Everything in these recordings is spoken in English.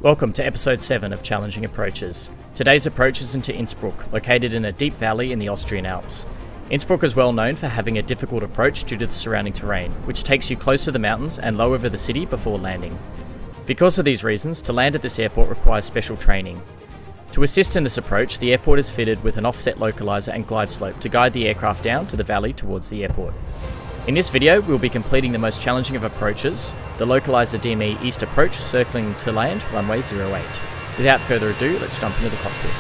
Welcome to episode 7 of Challenging Approaches. Today's approach is into Innsbruck, located in a deep valley in the Austrian Alps. Innsbruck is well known for having a difficult approach due to the surrounding terrain, which takes you close to the mountains and low over the city before landing. Because of these reasons, to land at this airport requires special training. To assist in this approach, the airport is fitted with an offset localizer and glide slope to guide the aircraft down to the valley towards the airport. In this video, we'll be completing the most challenging of approaches, the localizer DME East approach circling to land runway 08. Without further ado, let's jump into the cockpit.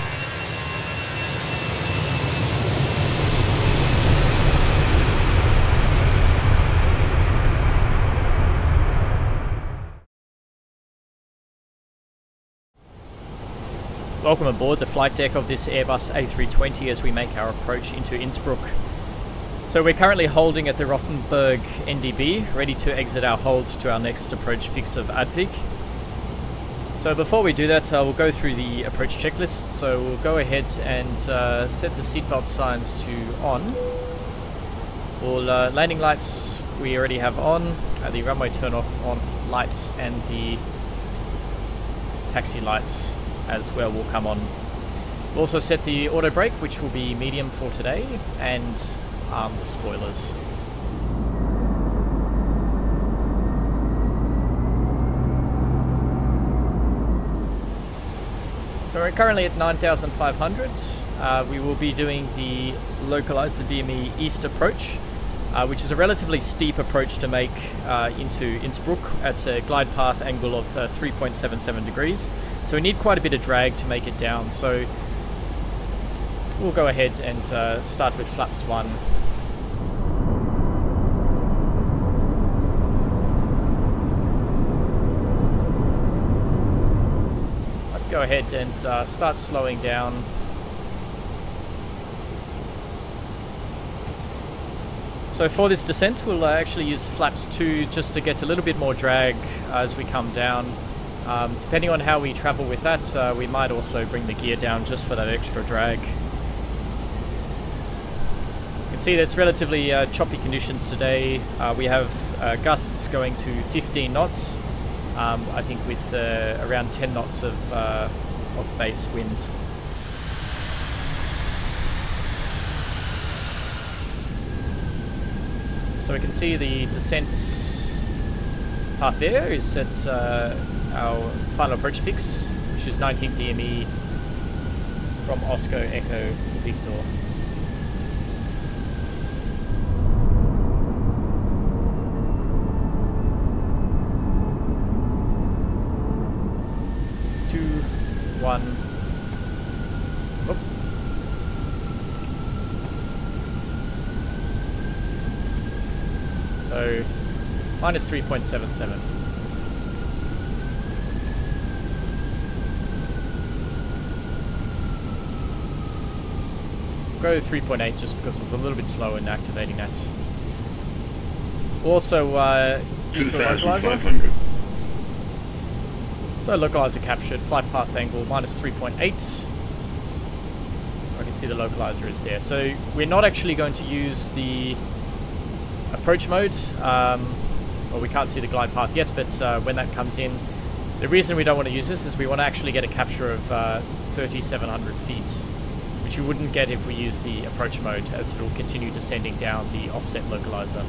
Welcome aboard the flight deck of this Airbus A320 as we make our approach into Innsbruck. So we're currently holding at the Rothenburg NDB, ready to exit our hold to our next approach fix of Advig. So before we do that, we'll go through the approach checklist. So we'll go ahead and set the seatbelt signs to on. All landing lights we already have on, the runway turn off on lights and the taxi lights as well will come on. We'll also set the auto brake, which will be medium for today, and the spoilers. So we're currently at 9,500. We will be doing the localizer DME East approach, which is a relatively steep approach to make into Innsbruck at a glide path angle of 3.77 degrees. So we need quite a bit of drag to make it down. So we'll go ahead and start with flaps 1. Let's go ahead and start slowing down. So for this descent, we'll actually use flaps 2 just to get a little bit more drag as we come down. Depending on how we travel with that, we might also bring the gear down just for that extra drag. You can see that it's relatively choppy conditions today. We have gusts going to 15 knots, I think with around 10 knots of base wind. So we can see the descent path there is at our final approach fix, which is 19 DME from Oscar Echo Victor. Oh. So minus 3.77. Go 3.8 just because it was a little bit slow in activating that. Also use the localizer. So localizer captured, flight path angle minus 3.8. I can see the localizer is there. So we're not actually going to use the approach mode. Well, we can't see the glide path yet, but when that comes in, the reason we don't want to use this is we want to actually get a capture of 3,700 feet, which we wouldn't get if we use the approach mode, as it will continue descending down the offset localizer.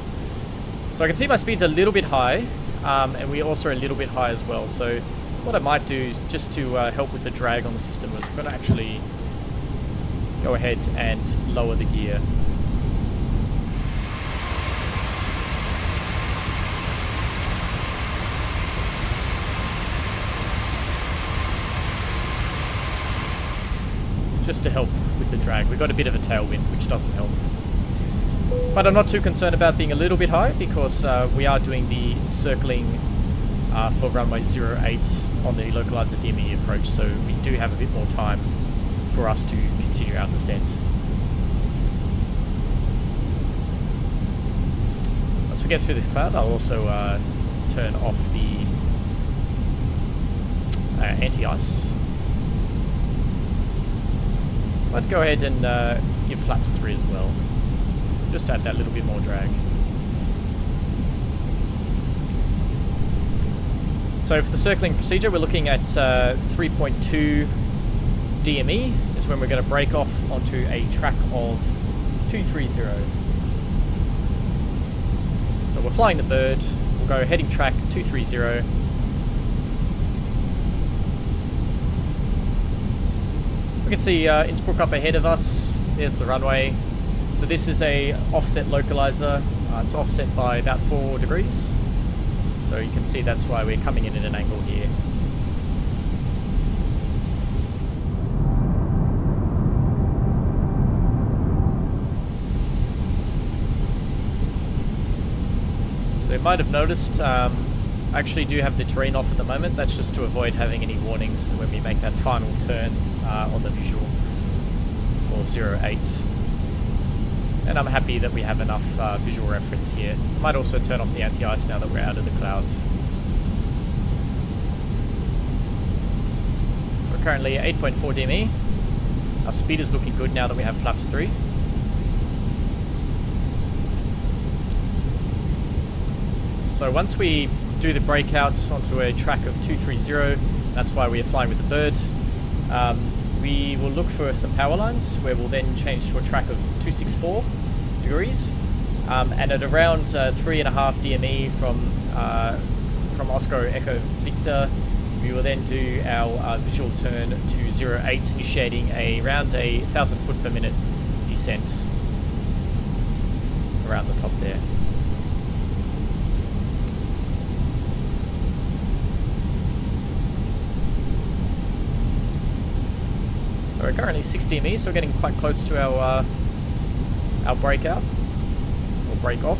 So I can see my speed's a little bit high, and we also are a little bit high as well. So what I might do, just to help with the drag on the system, is we're going to actually go ahead and lower the gear. Just to help with the drag. We've got a bit of a tailwind, which doesn't help. But I'm not too concerned about being a little bit high, because we are doing the circling for runway 08 on the localizer DME approach, so we do have a bit more time for us to continue our descent. Once we get through this cloud, I'll also turn off the anti-ice. I'd go ahead and give flaps 3 as well, just to add that little bit more drag. So for the circling procedure, we're looking at 3.2 DME is when we're going to break off onto a track of 230. So we're flying the bird, we'll go heading track 230. We can see Innsbruck up ahead of us. There's the runway. So this is a offset localizer. It's offset by about 4 degrees. So you can see that's why we're coming in at an angle here. So you might have noticed, I actually do have the terrain off at the moment. That's just to avoid having any warnings when we make that final turn on the visual for 08. And I'm happy that we have enough visual reference here. Might also turn off the anti-ice now that we're out of the clouds. So we're currently at 8.4 DME. Our speed is looking good now that we have flaps 3. So once we do the breakout onto a track of 230, that's why we are flying with the bird, we will look for some power lines where we'll then change to a track of 264 degrees, and at around 3.5 DME from Oscar Echo Victor, we will then do our visual turn to 08, initiating around 1,000 foot per minute descent around the top there. So we're currently 6 DME, so we're getting quite close to our breakout, or break off.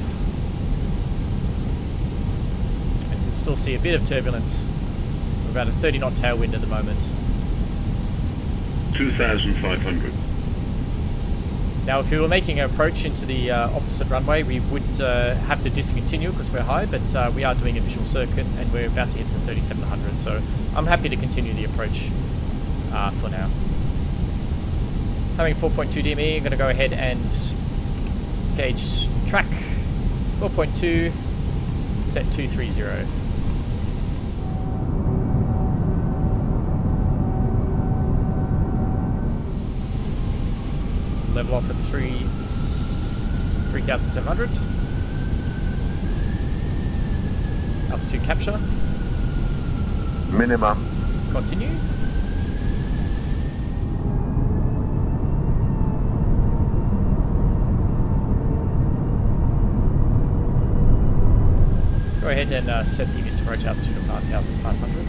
And you can still see a bit of turbulence. We're about a 30 knot tailwind at the moment. 2,500. Now if we were making an approach into the opposite runway, we would have to discontinue because we're high, but we are doing a visual circuit and we're about to hit the 3,700, so I'm happy to continue the approach for now. Having 4.2 DME, I'm going to go ahead and gauge track 4.2, set 230. Level off at 3,700. Altitude capture. Minimum. Continue. Go ahead and set the missed approach altitude of 9,500.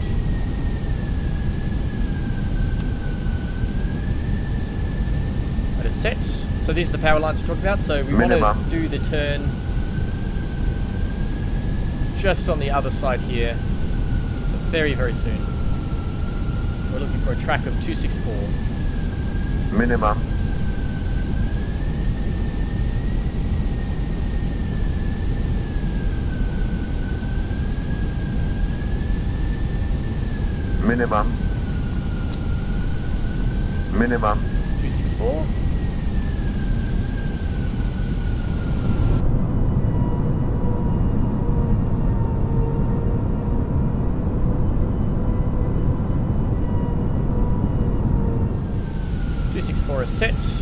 That is set. So these are the power lines we're talking about. So we want to do the turn just on the other side here. So very, very soon. We're looking for a track of 264. Minimum. Minimum. Minimum. 264. Is set. As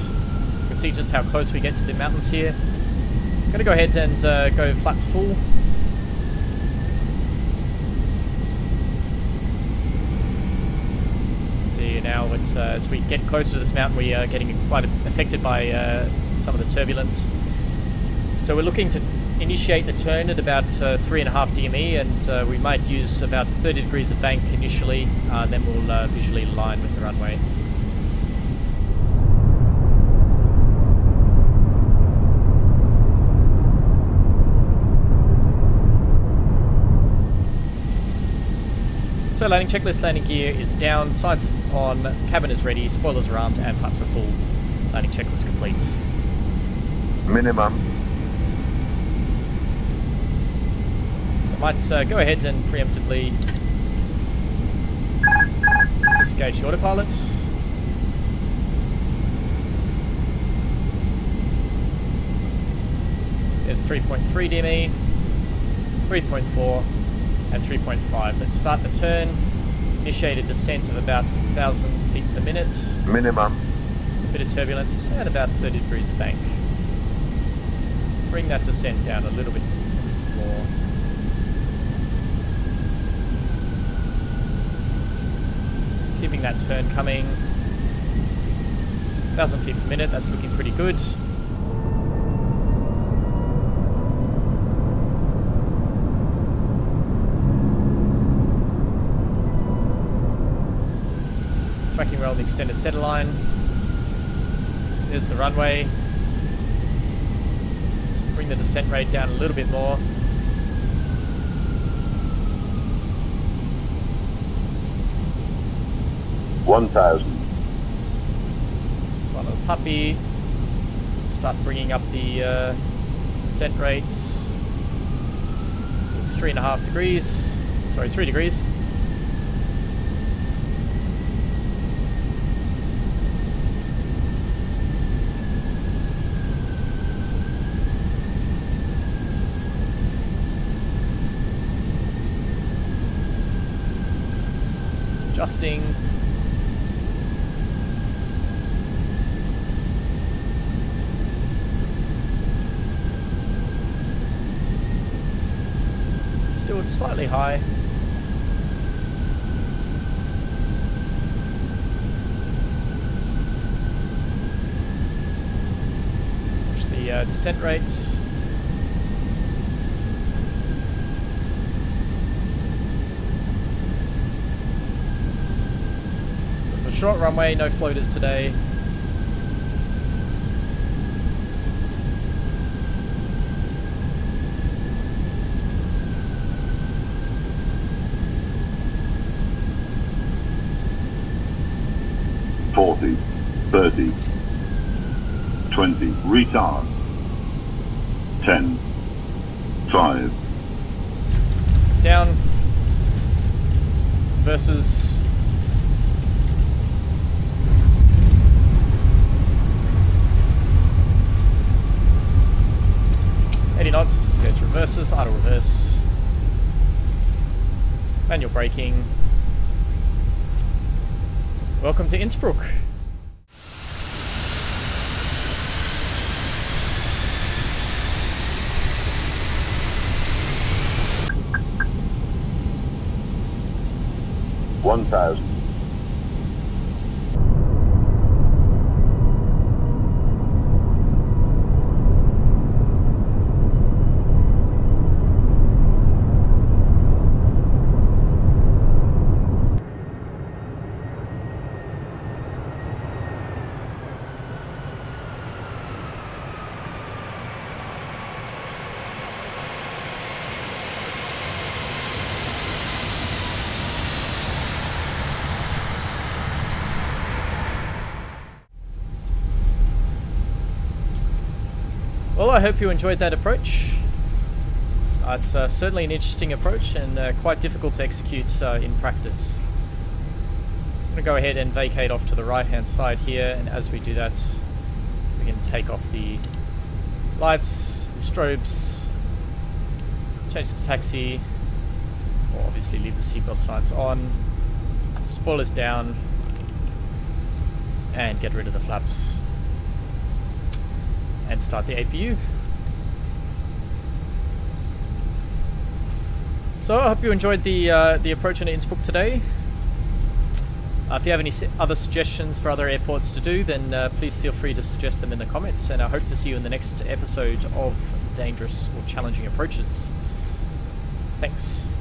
you can see just how close we get to the mountains here. I'm going to go ahead and go flaps full. See now it's as we get closer to this mountain, we are getting quite affected by some of the turbulence. So we're looking to initiate the turn at about 3.5 DME, and we might use about 30 degrees of bank initially, then we'll visually align with the runway. So landing checklist, landing gear is down, sides on, cabin is ready, spoilers are armed, and flaps are full. Landing checklist complete. Minimum. So I might go ahead and preemptively disengage the autopilot. There's 3.3 DME, 3.4, at 3.5. Let's start the turn. Initiate a descent of about 1,000 feet per minute. Minimum. A bit of turbulence at about 30 degrees of bank. Bring that descent down a little bit more. Keeping that turn coming. 1,000 feet per minute, that's looking pretty good. Tracking well on the extended center line. There's the runway. Bring the descent rate down a little bit more. One little puppy. Let's start bringing up the descent rates to 3.5 degrees. Sorry, 3 degrees. Adjusting. Still slightly high. Watch the descent rates. So it's a short runway, no floaters today. 40, 30, 20, retard, 10, 5. Down versus 80 knots, go to reverses, idle reverse, manual braking. Welcome to Innsbruck. One thousand. Well, I hope you enjoyed that approach. It's certainly an interesting approach and quite difficult to execute in practice. I'm going to go ahead and vacate off to the right hand side here, and as we do that we can take off the lights, the strobes, change to taxi, or obviously leave the seatbelt signs on, spoilers down, and get rid of the flaps. And start the APU. So I hope you enjoyed the approach into Innsbruck today. If you have any other suggestions for other airports to do, then please feel free to suggest them in the comments, and I hope to see you in the next episode of Dangerous or Challenging Approaches. Thanks.